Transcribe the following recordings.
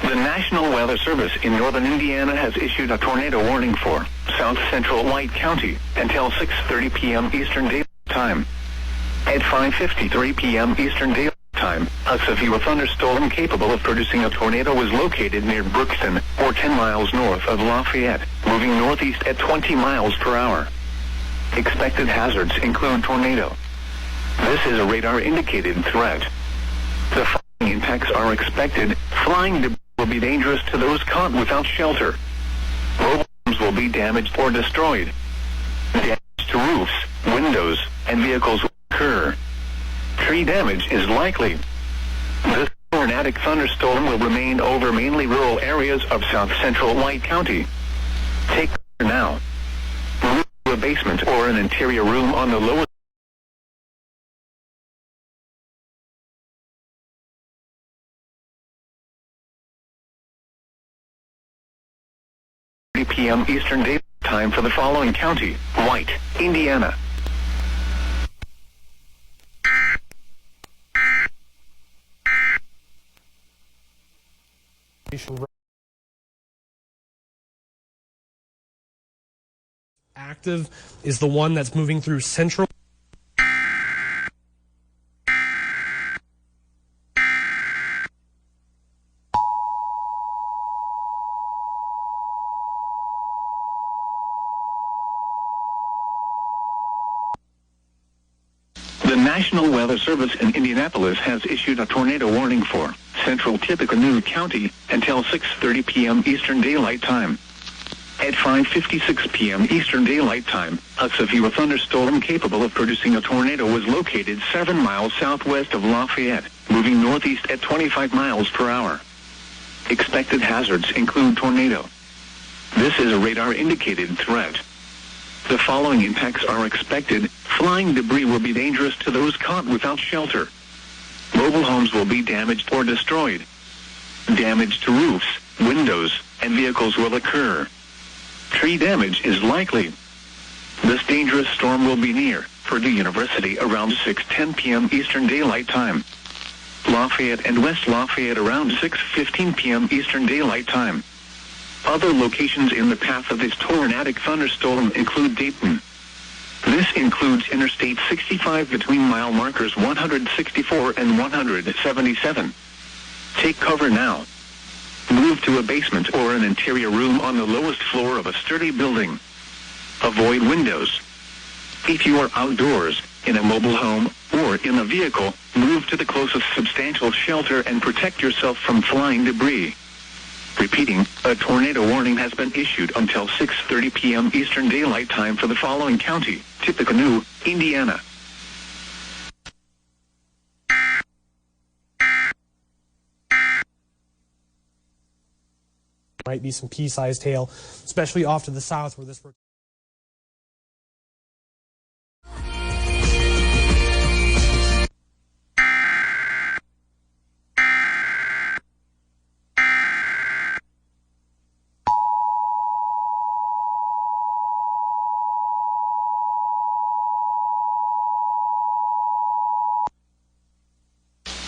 The National Weather Service in northern Indiana has issued a tornado warning for south central White County until 6:30 p.m. Eastern Daylight Time. At 5:53 p.m. Eastern Daylight Time, a severe thunderstorm capable of producing a tornado was located near Brookston, or 10 miles north of Lafayette, moving northeast at 20 miles per hour. Expected hazards include tornado. This is a radar-indicated threat. The following impacts are expected. Flying debris will be dangerous to those caught without shelter. Mobile homes will be damaged or destroyed. Damage to roofs, windows, and vehicles will occur. Tree damage is likely. This tornadic thunderstorm will remain over mainly rural areas of south central White County. Take cover now. Move to a basement or an interior room on the lowest p.m. Eastern Daylight Time for the following county: White, Indiana. Active is the one that's moving through central. The National Weather Service in Indianapolis has issued a tornado warning for central Tippecanoe County until 6:30 p.m. Eastern Daylight Time. At 5:56 p.m. Eastern Daylight Time, a severe thunderstorm capable of producing a tornado was located 7 miles southwest of Lafayette, moving northeast at 25 miles per hour. Expected hazards include tornado. This is a radar-indicated threat. The following impacts are expected. Flying debris will be dangerous to those caught without shelter. Mobile homes will be damaged or destroyed. Damage to roofs, windows, and vehicles will occur. Tree damage is likely. This dangerous storm will be near Purdue University around 6:10 p.m. Eastern Daylight Time. Lafayette and West Lafayette around 6:15 p.m. Eastern Daylight Time. Other locations in the path of this tornadic thunderstorm include Dayton. This includes Interstate 65 between mile markers 164 and 177. Take cover now. Move to a basement or an interior room on the lowest floor of a sturdy building. Avoid windows. If you are outdoors, in a mobile home, or in a vehicle, move to the closest substantial shelter and protect yourself from flying debris. Repeating, a tornado warning has been issued until 6:30 p.m. Eastern Daylight Time for the following county: Tippecanoe, Indiana. Might be some pea-sized hail, especially off to the south where this.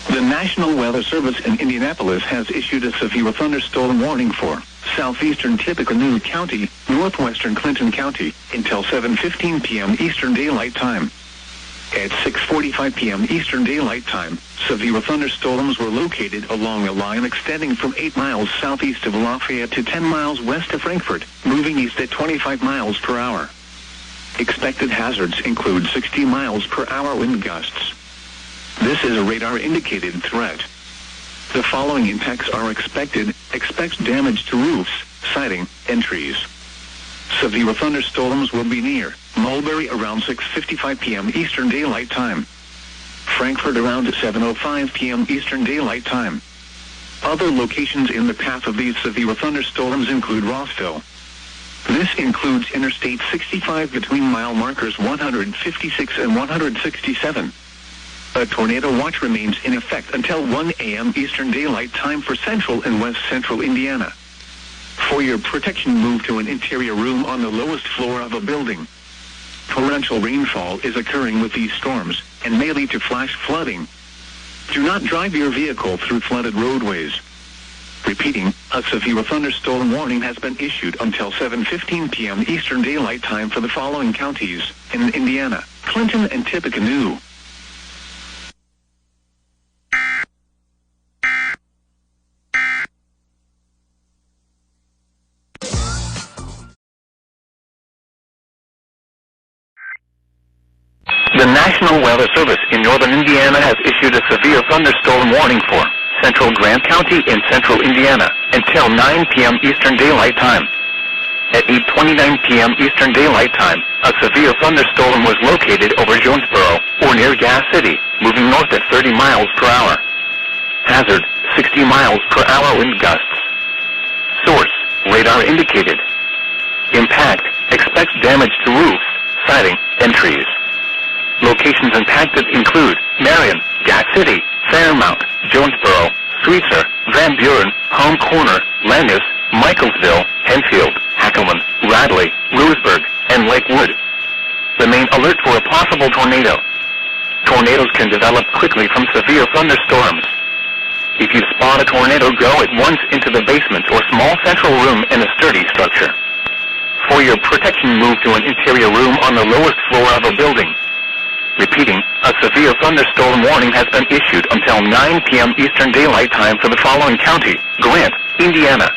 The National Weather Service in Indianapolis has issued a severe thunderstorm warning for southeastern Tippecanoe County, northwestern Clinton County, until 7:15 p.m. Eastern Daylight Time. At 6:45 p.m. Eastern Daylight Time, severe thunderstorms were located along a line extending from 8 miles southeast of Lafayette to 10 miles west of Frankfort, moving east at 25 miles per hour. Expected hazards include 60 miles per hour wind gusts. This is a radar-indicated threat. The following impacts are expected. Expect damage to roofs, siding, and trees. Severe thunderstorms will be near Mulberry around 6:55 p.m. Eastern Daylight Time. Frankfort around 7:05 p.m. Eastern Daylight Time. Other locations in the path of these severe thunderstorms include Rossville. This includes Interstate 65 between mile markers 156 and 167. A tornado watch remains in effect until 1 a.m. Eastern Daylight Time for central and west central Indiana. For your protection, move to an interior room on the lowest floor of a building. Torrential rainfall is occurring with these storms and may lead to flash flooding. Do not drive your vehicle through flooded roadways. Repeating, a severe thunderstorm warning has been issued until 7:15 p.m. Eastern Daylight Time for the following counties in Indiana: Clinton and Tippecanoe. The National Weather Service in northern Indiana has issued a severe thunderstorm warning for central Grant County in central Indiana until 9 p.m. Eastern Daylight Time. At 8:29 p.m. Eastern Daylight Time, a severe thunderstorm was located over Jonesboro, or near Gas City, moving north at 30 miles per hour. Hazard, 60 miles per hour wind gusts. Source, radar indicated. Impact, expects damage to roofs, siding, and trees. Locations impacted include Marion, Gas City, Fairmount, Jonesboro, Sweetser, Van Buren, Home Corner, Landis, Michaelsville, Henfield, Hackelman, Radley, Lewisburg, and Lakewood. The main alert for a possible tornado. Tornadoes can develop quickly from severe thunderstorms. If you spot a tornado, go at once into the basement or small central room in a sturdy structure. For your protection, move to an interior room on the lowest floor of a building. Repeating, a severe thunderstorm warning has been issued until 9 p.m. Eastern Daylight Time for the following county: Grant, Indiana,